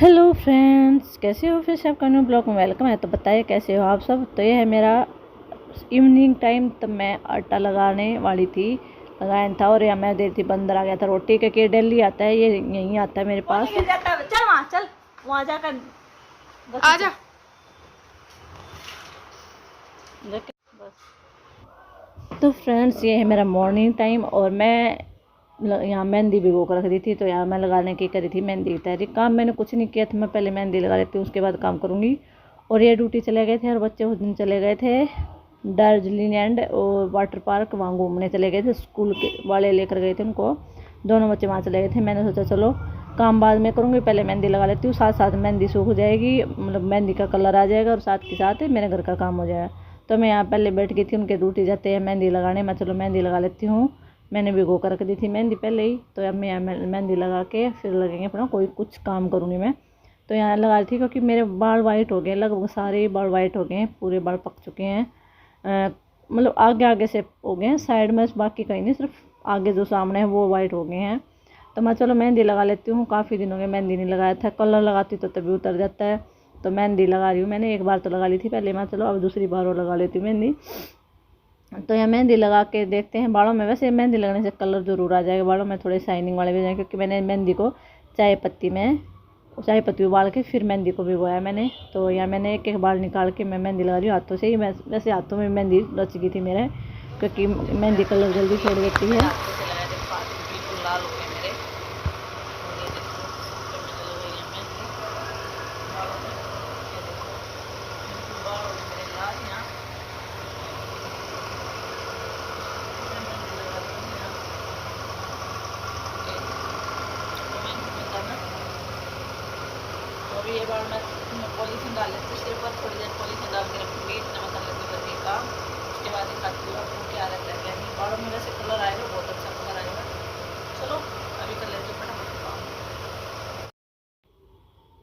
Hello friends, कैसे हो? फिर से आपका न्यू ब्लॉग में वेलकम है। तो बताइए कैसे हो आप सब। तो ये है मेरा इवनिंग टाइम। तब मैं आटा लगाने वाली थी, लगाया था। और यहाँ मैं देर थी, बंदर आ गया था रोटी क्योंकि डेली आता है, ये यहीं आता है मेरे पास। चल वहाँ जाकर आजा बस। तो फ्रेंड्स, ये है मेरा मॉर्निंग टाइम और मैं यहाँ मेहंदी भिगो कर रख दी थी। तो यहाँ मैं लगाने की करी थी मेहंदी की तैयारी। काम मैंने कुछ नहीं किया था, मैं पहले मेहंदी लगा लेती हूँ, उसके बाद काम करूँगी। और ये ड्यूटी चले गए थे और बच्चे उस दिन चले गए थे दार्जिलिंग एंड और वाटर पार्क, वहाँ घूमने चले गए थे। स्कूल के वाले लेकर गए थे उनको, दोनों बच्चे वहाँ चले गए थे। मैंने सोचा चलो काम बाद में करूँगी, पहले मेहंदी लगा लेती हूँ, साथ साथ मेहंदी सूख जाएगी, मतलब मेहंदी का कलर आ जाएगा और साथ के साथ मेरे घर का काम हो जाएगा। तो मैं यहाँ पहले बैठ गई थी, उनके ड्यूटी जाते हैं मेहंदी लगाने। मैं चलो मेहंदी लगा लेती हूँ, मैंने भिगो कर रख दी थी मेहंदी पहले ही। तो अब मैं यहाँ मेहंदी लगा के फिर लगेंगे अपना कोई कुछ काम करूँगी मैं। तो यहाँ लगा रही थी क्योंकि मेरे बाल वाइट हो गए, लगभग सारे बाल वाइट हो गए हैं, पूरे बाल पक चुके हैं। मतलब आगे आगे से हो गए हैं, साइड में बाकी कहीं नहीं, सिर्फ आगे जो सामने है वो वाइट हो गए हैं। तो मैं चलो मेहंदी लगा लेती हूँ, काफ़ी दिन हो गए मेहंदी नहीं लगाया था। कलर लगाती तो तभी उतर जाता है। तो मेहंदी लगा रही हूँ मैंने, एक बार तो लगा ली थी पहले, मैं चलो अब दूसरी बार और लगा लेती हूँ मेहंदी। तो यहाँ मेहंदी लगा के देखते हैं बालों में। वैसे मेहंदी लगने से कलर ज़रूर आ जाएगा बालों में, थोड़े शाइनिंग वाले भी जाएंगे। क्योंकि मैंने मेहंदी को चाय पत्ती उबाल के फिर मेहंदी को भिगोया मैंने। तो यहाँ मैंने एक एक बाल निकाल के मैं मेहंदी लगा रही हूँ हाथों से ही। वैसे हाथों में मेहंदी रच गई थी मेरे, क्योंकि मेहंदी कलर जल्दी छोड़ देती है। और ये बार मैं पॉलीथीन डाल लेती हूँ, इसके ऊपर थोड़ी देर पॉलीथीन डाल के रखूँगी, इतना मसाला लेती करने का। उसके बाद दिखाती हूँ आपको क्या रहता है क्या नहीं। बालों में वैसे कलर आएगा, बहुत अच्छा कलर आएगा। चलो अभी कर लेती हूँ फटाफट काम।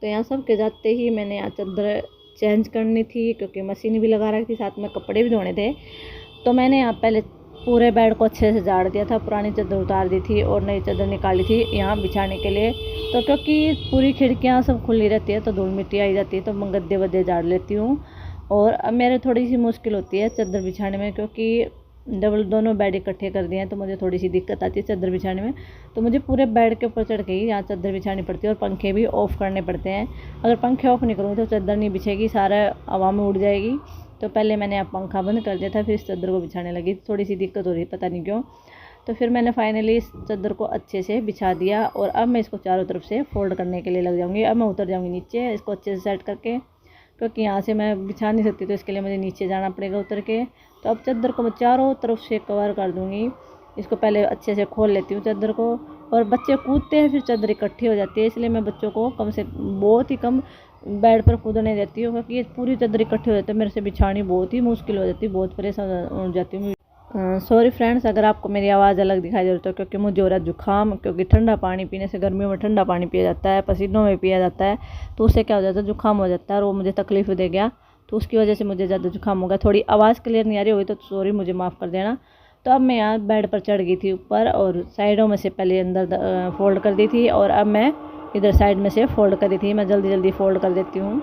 तो यहाँ सब के जाते ही मैंने यहाँ चादर चेंज करनी थी, क्योंकि मशीन भी लगा रखी थी, साथ में कपड़े भी धोने थे। तो मैंने यहाँ पहले पूरे बेड को अच्छे से झाड़ दिया था, पुरानी चादर उतार दी थी और नई चादर निकाली थी यहाँ बिछाने के लिए। तो क्योंकि पूरी खिड़कियाँ सब खुली रहती है तो धूल मिट्टी आई जाती है, तो मैं गद्दे वद्दे झाड़ लेती हूँ। और अब मेरे थोड़ी सी मुश्किल होती है चादर बिछाने में, क्योंकि डबल दोनों बेड इकट्ठे कर दिए हैं, तो मुझे थोड़ी सी दिक्कत आती है चादर बिछाने में। तो मुझे पूरे बेड के ऊपर चढ़ के ही यहाँ चादर बिछानी पड़ती है और पंखे भी ऑफ़ करने पड़ते हैं। अगर पंखे ऑफ़ नहीं करूँगी तो चादर नहीं बिछेगी, सारा हवा में उड़ जाएगी। तो पहले मैंने अब पंखा बंद कर दिया था, फिर इस चादर को बिछाने लगी। थोड़ी सी दिक्कत हो रही है, पता नहीं क्यों। तो फिर मैंने फाइनली इस चादर को अच्छे से बिछा दिया और अब मैं इसको चारों तरफ से फोल्ड करने के लिए लग जाऊंगी। अब मैं उतर जाऊंगी नीचे इसको अच्छे से सेट करके, क्योंकि यहाँ से मैं बिछा नहीं सकती, तो इसके लिए मुझे नीचे जाना पड़ेगा उतर के। तो अब चादर को मैं चारों तरफ से कवर कर दूँगी। इसको पहले अच्छे से खोल लेती हूँ चादर को। और बच्चे कूदते हैं फिर चादर इकट्ठी हो जाती है, इसलिए मैं बच्चों को बहुत ही कम बेड पर कूदने देती हूँ, क्योंकि ये पूरी चादर इकट्ठी हो जाती है, मेरे से बिछानी बहुत ही मुश्किल हो जाती है, बहुत परेशान हो जाती हूँ। सॉरी फ्रेंड्स, अगर आपको मेरी आवाज़ अलग दिखाई दे रही तो क्योंकि मुझे हो रहा है जुकाम, क्योंकि ठंडा पानी पीने से, गर्मियों में ठंडा पानी पिया जाता है, पसीनों में पिया जाता है, तो उससे क्या हो जाता है जुकाम हो जाता है और वो मुझे तकलीफ़ दे गया। तो उसकी वजह से मुझे ज़्यादा जुकाम हो गया। थोड़ी आवाज़ क्लियर नहीं आ रही होगी तो सॉरी, मुझे माफ़ कर देना। तो अब मैं यहाँ बेड पर चढ़ गई थी ऊपर और साइडों में से पहले अंदर फोल्ड कर दी थी और अब मैं इधर साइड में से फोल्ड कर दी थी। मैं जल्दी जल्दी फोल्ड कर देती हूँ।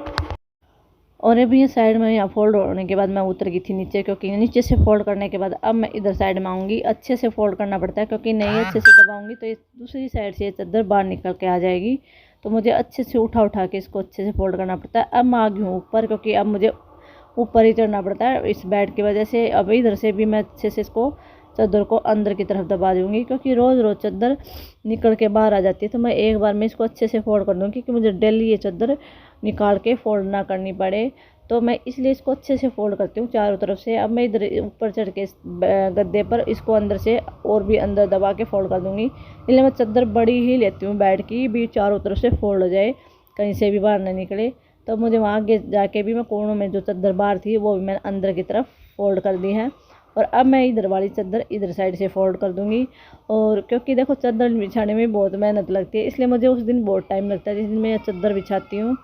और अभी ये साइड में यहाँ फोल्ड होने के बाद मैं उतर गई थी नीचे, क्योंकि नीचे से फोल्ड करने के बाद अब मैं इधर साइड में आऊँगी। अच्छे से फोल्ड करना पड़ता है, क्योंकि नहीं अच्छे से दबाऊँगी तो इस दूसरी साइड से ये चादर बाहर निकल के आ जाएगी। तो मुझे अच्छे से उठा के इसको अच्छे से फोल्ड करना पड़ता है। अब मैं आ गई हूँ ऊपर, क्योंकि अब मुझे ऊपर ही चढ़ना पड़ता है इस बेड की वजह से। अब इधर से भी मैं अच्छे से इसको चादर को अंदर की तरफ दबा दूँगी, क्योंकि रोज़ रोज़ चादर निकल के बाहर आ जाती है। तो मैं एक बार में इसको अच्छे से फोल्ड कर दूँगी, क्योंकि मुझे डेली ये चादर निकाल के फोल्ड ना करनी पड़े। तो मैं इसलिए इसको अच्छे से फोल्ड करती हूँ चारों तरफ से। अब मैं इधर ऊपर चढ़ के गद्दे पर इसको अंदर से और भी अंदर दबा के फोल्ड कर दूँगी। इसलिए मैं चादर बड़ी ही लेती हूँ बेड की, भी चारों तरफ से फोल्ड हो जाए, कहीं से भी बाहर ना निकले। तो मुझे वहाँ आगे जाके भी मैं कोनों में जो चादर बाहर थी वो भी मैंने अंदर की तरफ फोल्ड कर दी है। और अब मैं इधर वाली चादर इधर साइड से फोल्ड कर दूँगी। और क्योंकि देखो चादर बिछाने में बहुत मेहनत लगती है, इसलिए मुझे उस दिन बहुत टाइम लगता है जिस दिन मैं चादर बिछाती हूँ,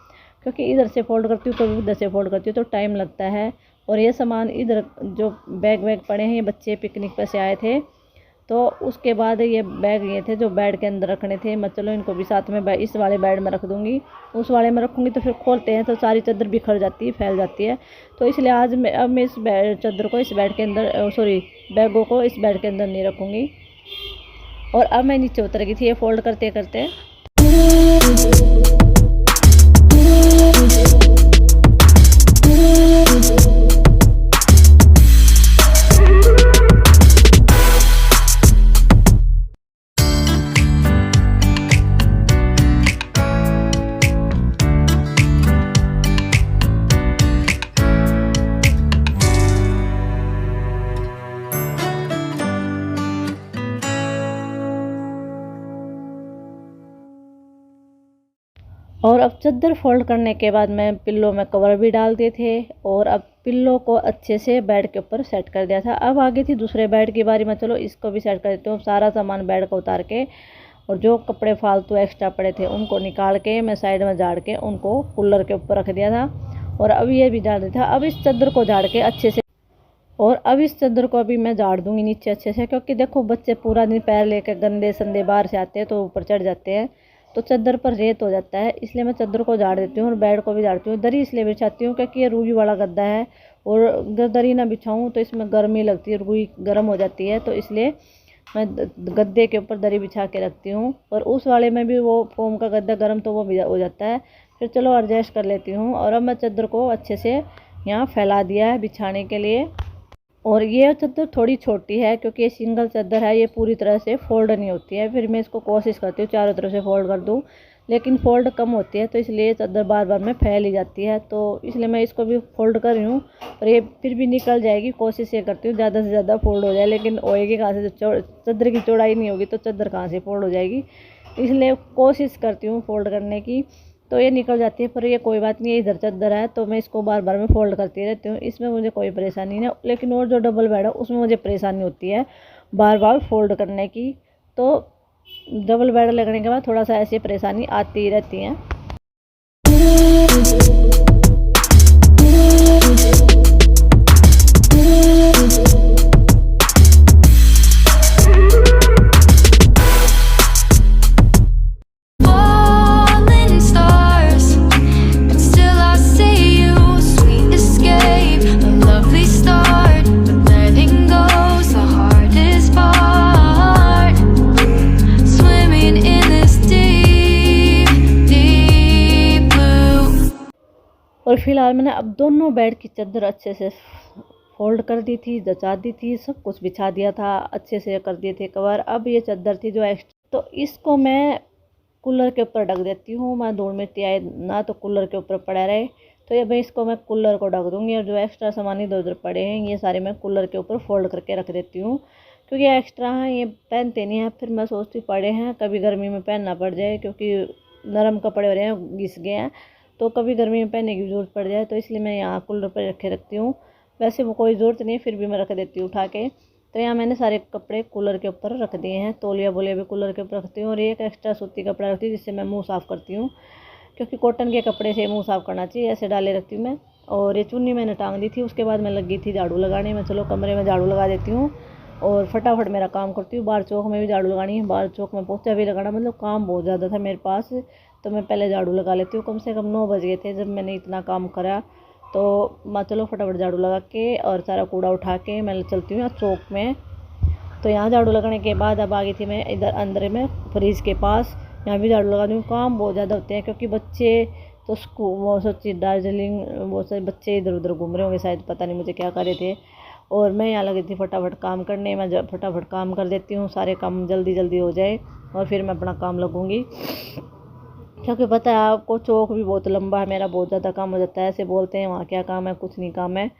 क्योंकि इधर से फोल्ड करती हूँ तो उधर से फोल्ड करती हूँ तो टाइम लगता है। और ये सामान इधर जो बैग वैग पड़े हैं, ये बच्चे पिकनिक पर से आए थे तो उसके बाद ये बैग ये थे जो बेड के अंदर रखने थे, मैं चलो इनको भी साथ में इस वाले बेड में रख दूँगी। उस वाले में रखूँगी तो फिर खोलते हैं तो सारी चादर बिखर जाती है, फैल जाती है। तो इसलिए आज मैं इस चादर को इस बेड के अंदर सॉरी बैगों को इस बेड के अंदर नहीं रखूँगी। और अब मैं नीचे उतर गई थी ये फोल्ड करते करते। और अब चादर फोल्ड करने के बाद मैं पिल्लो में कवर भी डाल दिए थे और अब पिल्लो को अच्छे से बेड के ऊपर सेट कर दिया था। अब आगे थी दूसरे बेड की बारी में, चलो इसको भी सेट कर देती हूँ। सारा सामान बेड को उतार के और जो कपड़े फालतू एक्स्ट्रा पड़े थे उनको निकाल के मैं साइड में झाड़ के उनको कूलर के ऊपर रख दिया था। और अब ये भी झाड़ दिया था। अब इस चादर को झाड़ के अच्छे से अब इस चादर को अभी मैं झाड़ दूंगी नीचे अच्छे से, क्योंकि देखो बच्चे पूरा दिन पैर लेकर गंदे संदे बाहर से आते हैं तो ऊपर चढ़ जाते हैं तो चादर पर रेत हो जाता है। इसलिए मैं चादर को झाड़ देती हूँ और बेड को भी झाड़ती हूँ। दरी इसलिए बिछाती हूँ क्योंकि ये रुई वाला गद्दा है और अगर दरी ना बिछाऊँ तो इसमें गर्मी लगती है, रुई गर्म हो जाती है, तो इसलिए मैं गद्दे के ऊपर दरी बिछा के रखती हूँ। और उस वाले में भी वो फोम का गद्दा गर्म तो वो भी हो जाता है, फिर चलो एडजस्ट कर लेती हूँ। और अब मैं चादर को अच्छे से यहाँ फैला दिया है बिछाने के लिए। और ये चादर थोड़ी छोटी है क्योंकि ये सिंगल चादर है, ये पूरी तरह से फोल्ड नहीं होती है। फिर मैं इसको कोशिश करती हूँ चारों तरफ से फोल्ड कर दूँ, लेकिन फोल्ड कम होती है तो इसलिए ये चादर बार बार में फैल ही जाती है। तो इसलिए मैं इसको भी फोल्ड कर रही हूँ और ये फिर भी निकल जाएगी। कोशिश ये करती हूँ ज़्यादा से ज़्यादा फोल्ड हो जाए, लेकिन होएगी कहाँ से, चादर की चौड़ाई नहीं होगी तो चादर कहाँ से फोल्ड हो जाएगी। इसलिए कोशिश करती हूँ फोल्ड करने की, तो ये निकल जाती है। पर ये कोई बात नहीं है, इधर चादर है तो मैं इसको बार बार में फोल्ड करती रहती हूँ, इसमें मुझे कोई परेशानी नहीं है। लेकिन और जो डबल बेड है उसमें मुझे परेशानी होती है बार बार फोल्ड करने की। तो डबल बेड लगने के बाद थोड़ा सा ऐसी परेशानी आती ही रहती है। और फिलहाल मैंने अब दोनों बेड की चादर अच्छे से फोल्ड कर दी थी, जचा दी थी, सब कुछ बिछा दिया था, अच्छे से कर दिए थे कवर। अब ये चादर थी जो एक्स्ट्रा, तो इसको मैं कूलर के ऊपर ढक देती हूँ। मैं धूल मिट्टी आए ना तो कूलर के ऊपर पड़ा रहे, तो ये भाई इसको मैं कूलर को ढक दूँगी। और जो एक्स्ट्रा सामान इधर उधर पड़े हैं ये सारे मैं कूलर के ऊपर फोल्ड करके रख देती हूँ, क्योंकि एक्स्ट्रा हैं ये पहनते नहीं हैं। फिर मैं सोचती पड़े हैं कभी गर्मी में पहनना पड़ जाए, क्योंकि नरम कपड़े हो रहे हैं, घिस गए हैं, तो कभी गर्मी में पहनने की ज़रूरत पड़ जाए, तो इसलिए मैं यहाँ कूलर पर रखे रखती हूँ। वैसे वो कोई ज़रूरत नहीं है, फिर भी मैं रख देती हूँ उठा के। तो यहाँ मैंने सारे कपड़े कूलर के ऊपर रख दिए हैं, तौलिया बोलिया भी कूलर के ऊपर रखती हूँ। और एक एक्स्ट्रा सूती कपड़ा रखती हूँ जिससे मैं मुँह साफ़ करती हूँ, क्योंकि कॉटन के कपड़े से मुँह साफ़ करना चाहिए, ऐसे डाले रखती हूँ मैं। और ये चुन्नी मैंने टांग दी थी, उसके बाद मैं लगी थी झाड़ू लगाने में। चलो कमरे में झाड़ू लगा देती हूँ और फटाफट मेरा काम करती हूँ। बाहर चौक में भी झाड़ू लगानी है, बाहर चौक में पोछा भी लगाना, मतलब काम बहुत ज़्यादा था मेरे पास, तो मैं पहले झाड़ू लगा लेती हूँ। कम से कम 9 बज गए थे जब मैंने इतना काम करा, तो मैं चलो फटाफट झाड़ू लगा के और सारा कूड़ा उठा के मैं चलती हूँ चौक में। तो यहाँ झाड़ू लगाने के बाद अब आ गई थी मैं इधर अंदर में फ्रिज के पास, यहाँ भी झाड़ू लगा दूँ। काम बहुत ज़्यादा होते हैं क्योंकि बच्चे तो स्कूल वो सोची दार्जिलिंग बहुत सारे बच्चे इधर उधर घूम रहे होंगे शायद, पता नहीं मुझे क्या कर रहे थे। और मैं यहाँ लगी थी फटाफट काम करने, मैं फटाफट काम कर देती हूँ, सारे काम जल्दी जल्दी हो जाए और फिर मैं अपना काम लगूँगी। क्योंकि पता है आपको चौक भी बहुत लंबा है, मेरा बहुत ज़्यादा काम हो जाता है। ऐसे बोलते हैं वहाँ क्या काम है, कुछ नहीं काम है,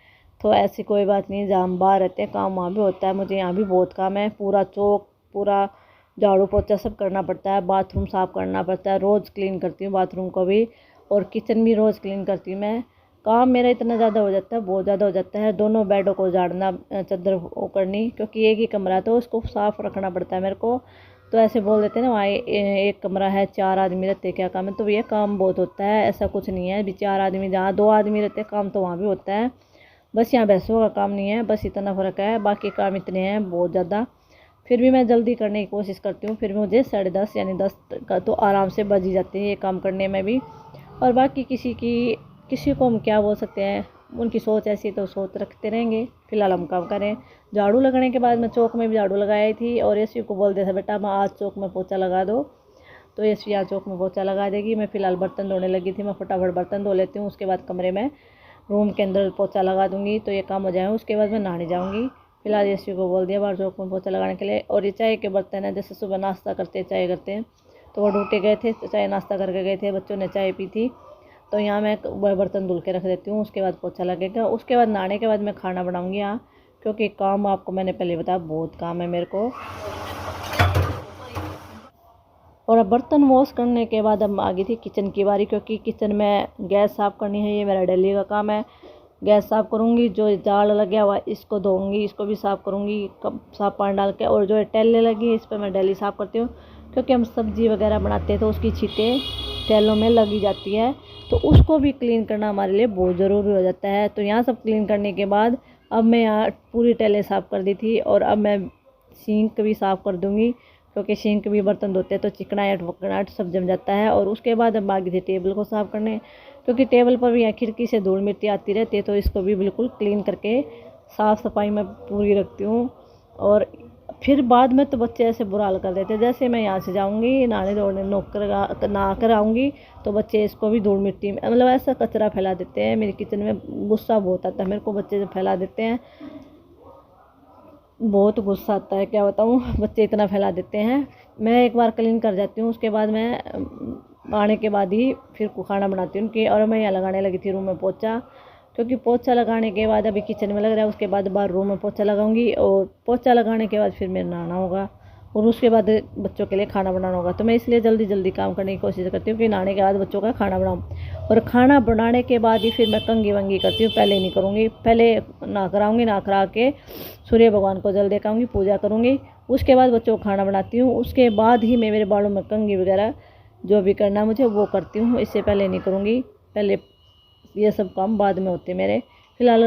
तो ऐसी कोई बात नहीं, जहाँ हम बाहर रहते हैं काम वहाँ भी होता है। मुझे यहाँ भी बहुत काम है, पूरा चौक पूरा झाड़ू पोछा सब करना पड़ता है, बाथरूम साफ़ करना पड़ता है, रोज़ क्लीन करती हूँ बाथरूम को भी, और किचन भी रोज़ क्लीन करती हूँ मैं। काम मेरा इतना ज़्यादा हो जाता है, बहुत ज़्यादा हो जाता है। दोनों बेडों को झाड़ना, चादर वो करनी, क्योंकि एक ही कमरा है तो उसको साफ़ रखना पड़ता है मेरे को। तो ऐसे बोल देते हैं ना वहाँ एक कमरा है 4 आदमी रहते, क्या काम है, तो ये काम बहुत होता है, ऐसा कुछ नहीं है। अभी 4 आदमी जहाँ 2 आदमी रहते काम तो वहाँ भी होता है, बस यहाँ भैंसों का काम नहीं है, बस इतना फ़र्क है, बाकी काम इतने हैं बहुत ज़्यादा। फिर भी मैं जल्दी करने की कोशिश करती हूँ। फिर मुझे 10:30 यानी 10 का तो आराम से बज ही जाते हैं ये काम करने में भी। और बाकी किसी को हम क्या बोल सकते हैं, उनकी सोच ऐसी तो सोच रखते रहेंगे। फिलहाल हम काम करें। झाड़ू लगाने के बाद मैं चौक में भी झाड़ू लगाई थी और यशवी को बोल दिया था बेटा मैं आज चौक में पोछा लगा दो, तो यशवी आज चौक में पोछा लगा देगी। मैं फ़िलहाल बर्तन धोने लगी थी, मैं फटाफट बर्तन धो लेती हूँ, उसके बाद कमरे में रूम के अंदर पोछा लगा दूँगी तो ये काम हो जाए। उसके बाद मैं नहाने जाऊँगी। फिलहाल यशवी को बोल दिया बाहर चौक में पोछा लगाने के लिए। और ये चाय के बर्तन है, जैसे सुबह नाश्ता करते चाय करते हैं तो वो ड्यूटी गए थे तो चाय नाश्ता करके गए थे, बच्चों ने चाय पी थी तो यहाँ मैं वह बर्तन धुल के रख देती हूँ। उसके बाद पोछा लगेगा। उसके बाद नहाने के बाद मैं खाना बनाऊँगी यहाँ, क्योंकि काम आपको मैंने पहले बताया बहुत काम है मेरे को। और अब बर्तन वॉश करने के बाद अब आ गई थी किचन की बारी, क्योंकि किचन में गैस साफ़ करनी है, ये मेरा डेली का काम है। गैस साफ़ करूँगी, जो जाल लगा हुआ इसको धोऊँगी, इसको भी साफ़ करूँगी साफ़ पानी डाल के। और जो टैलें लगी है इस पर मैं डेली साफ़ करती हूँ, क्योंकि हम सब्ज़ी वगैरह बनाते हैं तो उसकी छींटें टैलों में लगी जाती है, तो उसको भी क्लीन करना हमारे लिए बहुत ज़रूरी हो जाता है। तो यहाँ सब क्लीन करने के बाद अब मैं यहाँ पूरी टैलें साफ़ कर दी थी और अब मैं सिंक भी साफ़ कर दूँगी, क्योंकि सिंक भी बर्तन धोते हैं तो चिकनाहट वकनाहट सब जम जाता है। और उसके बाद अब आगे थी टेबल को साफ़ करने, क्योंकि टेबल पर भी यहाँ खिड़की से धूल मिट्टी आती रहती है, तो इसको भी बिल्कुल क्लीन करके साफ़ सफाई में पूरी रखती हूँ। और फिर बाद में तो बच्चे ऐसे बुरा हाल कर देते हैं, जैसे मैं यहाँ से जाऊँगी नहाने धोने नहा कर आऊँगी तो बच्चे इसको भी धूल मिट्टी में मतलब ऐसा कचरा फैला देते हैं। मेरे किचन में गुस्सा बहुत आता है मेरे को, बच्चे जब फैला देते हैं बहुत गुस्सा आता है, क्या बताऊँ, बच्चे इतना फैला देते हैं। मैं एक बार क्लीन कर जाती हूँ, उसके बाद मैं आने के बाद ही फिर खाना बनाती हूँ कि। और मैं यहाँ लगाने लगी थी रूम में पोछा, क्योंकि पोछा लगाने के बाद अभी किचन में लग रहा है, उसके बाद बाहर रूम में पोछा लगाऊंगी और पोछा लगाने के बाद फिर मेरा नहाना होगा और उसके बाद बच्चों के लिए खाना बनाना होगा। तो मैं इसलिए जल्दी जल्दी काम करने की कोशिश करती हूँ कि नहाने के बाद बच्चों का खाना बनाऊँ। और खाना बनाने के बाद ही फिर मैं कंघी वंगी करती हूँ, पहले नहीं करूँगी। पहले नहा कराऊँगी, नहा करा के सूर्य भगवान को जल देखाऊँगी, पूजा करूँगी, उसके बाद बच्चों को खाना बनाती हूँ। उसके बाद ही मैं मेरे बालों में कंघी वगैरह जो भी करना मुझे वो करती हूँ, इससे पहले नहीं करूँगी। पहले ये सब काम बाद में होते मेरे। फिलहाल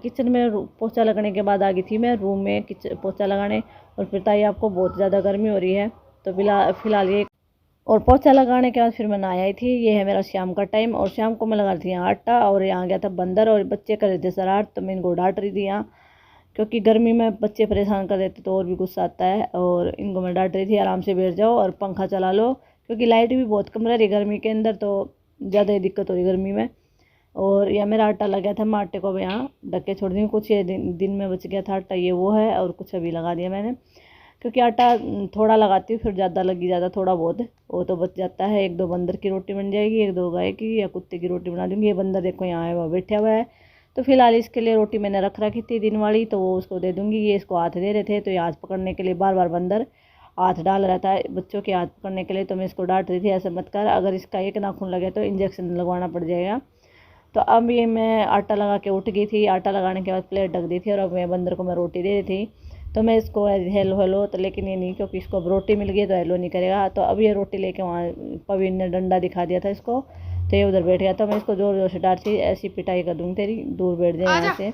किचन में पोछा लगने के बाद आ गई थी मैं रूम में किचन पोछा लगाने। और फिर ताई आपको बहुत ज़्यादा गर्मी हो रही है तो फिलहाल ये और पोछा लगाने के बाद फिर मैं नहा आई थी। ये है मेरा शाम का टाइम और शाम को मैं लगा रही थी यहाँ आटा और यहाँ गया था बंदर और बच्चे कर रहे थे शरारत, तो मैं इनको डांट रही थी यहाँ, क्योंकि गर्मी में बच्चे परेशान कर देते तो और भी गुस्सा आता है। और इनको मैं डांट रही थी आराम से बैठ जाओ और पंखा चला लो, क्योंकि लाइट भी बहुत कम रह रही गर्मी के अंदर, तो ज़्यादा ही दिक्कत हो रही गर्मी में। और यह मेरा आटा लग गया था, मैं आटे को भी यहाँ ढक के छोड़ दी। कुछ ये दिन में बच गया था आटा, ये वो है, और कुछ अभी लगा दिया मैंने, क्योंकि आटा थोड़ा लगाती हूँ फिर ज़्यादा लगी ज़्यादा थोड़ा बहुत वो तो बच जाता है। 1-2 बंदर की रोटी बन जाएगी, 1-2 गाय की या कुत्ते की रोटी बना दूँगी। ये बंदर देखो यहाँ है वह बैठा हुआ है, तो फिलहाल इसके लिए रोटी मैंने रख रखी थी दिन वाली, तो वो उसको दे दूँगी। ये इसको हाथ दे रहे थे तो ये हाथ पकड़ने के लिए बार बार बंदर हाथ डाल रहा था बच्चों के हाथ पकड़ने के लिए, तो मैं इसको डांट रही थी ऐसा मत कर, अगर इसका एक नाखून लगे तो इंजेक्शन लगवाना पड़ जाएगा। तो अब ये मैं आटा लगा के उठ गई थी, आटा लगाने के बाद प्लेट ढक दी थी और अब मैं बंदर को मैं रोटी दे रही थी। तो मैं इसको हेलो हेलो तो लेकिन ये नहीं, क्योंकि इसको अब रोटी मिल गई तो हेलो नहीं करेगा। तो अब ये रोटी लेके वहाँ पवीन ने डंडा दिखा दिया था इसको, तो ये उधर बैठ गया। तो मैं इसको ज़ोर ज़ोर से डांट थी, ऐसी पिटाई कर दूँगी तेरी, दूर बैठ जाए यहाँ से।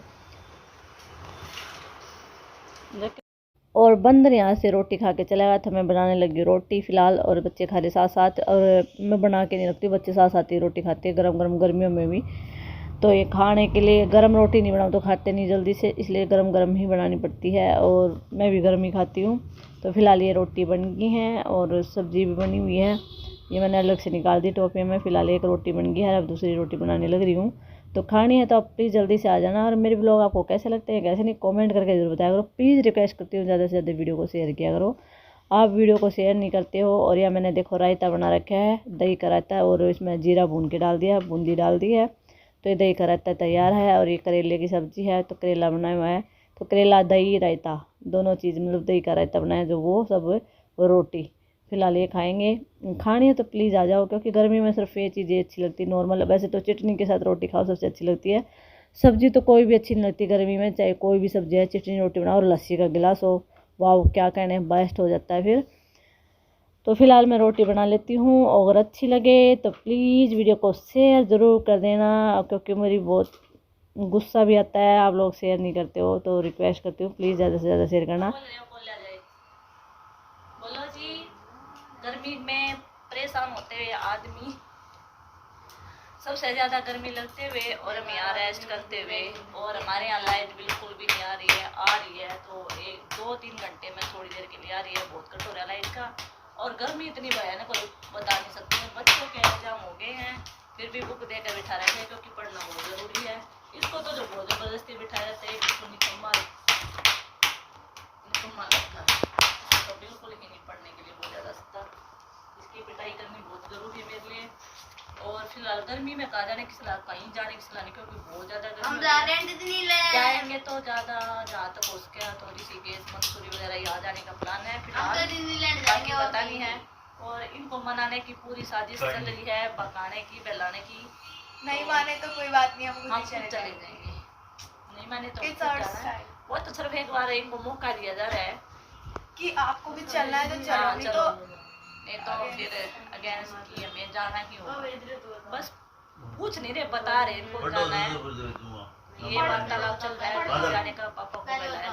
और बंदर यहाँ से रोटी खा के चला गया था, मैं बनाने लगी रोटी फिलहाल, और बच्चे खा रहे साथ साथ। और मैं बना के नहीं रखती, बच्चे साथ साथ ही रोटी खाते हैं गरम गरम गर्मियों में भी। तो ये खाने के लिए गर्म रोटी नहीं बनाऊँ तो खाते नहीं जल्दी से, इसलिए गरम गरम ही बनानी पड़ती है और मैं भी गर्म ही खाती हूँ। तो फिलहाल ये रोटी बन गई है और सब्ज़ी भी बनी हुई है, ये मैंने अलग से निकाल दी टोपे में। फ़िलहाल एक रोटी बन गई है, अब दूसरी रोटी बनाने लग रही हूँ। तो खानी है तो आप प्लीज़ जल्दी से आ जाना। और मेरे ब्लॉग आपको कैसे लगते हैं कैसे नहीं कमेंट करके जरूर बताया करो। प्लीज़ रिक्वेस्ट करती हूँ ज़्यादा से ज़्यादा वीडियो को शेयर किया करो, आप वीडियो को शेयर नहीं करते हो। और यह मैंने देखो रायता बना रखा है, दही का रायता, और इसमें जीरा भून के डाल दिया, बूंदी डाल दी है, तो ये दही का रायता तैयार है। और ये करेले की सब्ज़ी है, तो करेला बनाया हुआ है, तो करेला दही रायता दोनों चीज़ मतलब दही का रायता बनाया जो वो सब रोटी। फिलहाल ये खाएंगे, खानी है तो प्लीज़ आ जाओ, क्योंकि गर्मी में सिर्फ ये चीज़ें अच्छी लगती है नॉर्मल। वैसे तो चटनी के साथ रोटी खाओ सबसे अच्छी लगती है, सब्ज़ी तो कोई भी अच्छी नहीं लगती गर्मी में, चाहे कोई भी सब्ज़ी है, चटनी रोटी बनाओ और लस्सी का गिलास हो, वाह क्या कहने बेस्ट हो जाता है फिर। तो फिलहाल मैं रोटी बना लेती हूँ, अगर अच्छी लगे तो प्लीज़ वीडियो को शेयर ज़रूर कर देना, क्योंकि मेरी बहुत गुस्सा भी आता है आप लोग शेयर नहीं करते हो, तो रिक्वेस्ट करती हूँ प्लीज़ ज़्यादा से ज़्यादा शेयर करना। बोलो जी। गर्मी में परेशान होते हुए आदमी, सबसे ज्यादा गर्मी लगते हुए और हम यहाँ रेस्ट करते हुए, और हमारे यहाँ लाइट बिल्कुल भी नहीं आ रही है तो 1-2-3 घंटे में थोड़ी देर के लिए आ रही है। बहुत कट हो रहा है लाइट का, और गर्मी इतनी भयानक और बता नहीं सकती हूँ। बच्चों के एग्जाम हो गए हैं, फिर भी बुक देकर बिठा रखे हैं क्योंकि पढ़ना बहुत जरूरी है। इसको तो जो बहुत जबरदस्ती बिठाया जाता है, इसको निकम्मा लगता है, इसको तो बिल्कुल ही नहीं पढ़ने के लिए बोला जा सकता। इसकी पिटाई करनी बहुत जरूरी है मेरे लिए। और फिलहाल गर्मी में कहाँ जाने की सलाह, कहीं जाने की सलाह नहीं, क्योंकि बहुत ज्यादा गर्मी जाएंगे तो ज्यादा जहाँ तक हो सके तो ऋषिकेश मंसूरी वगैरह यहाँ जाने का प्लान है फिलहाल, बाकी पता नहीं है। और इनको मनाने की पूरी साजिश चल रही है, भगाने की, बहलाने की। नहीं माने तो कोई बात नहीं, हम हम खुद चले ही जाएंगे, नहीं माने तो It's खुद our जाना है। style. वो तो सिर्फ एक बार इनको मौका दिया जा रहा है कि आपको भी चलना है तो चलो, हाँ, नहीं चलो। तो नहीं तो फिर अगेंस्ट की हमें जाना ही होगा। बस पूछ नहीं रहे, बता रहे इनको जाना है। ये वार्तालाप चल रहा है, जाने का पापा को बुलाया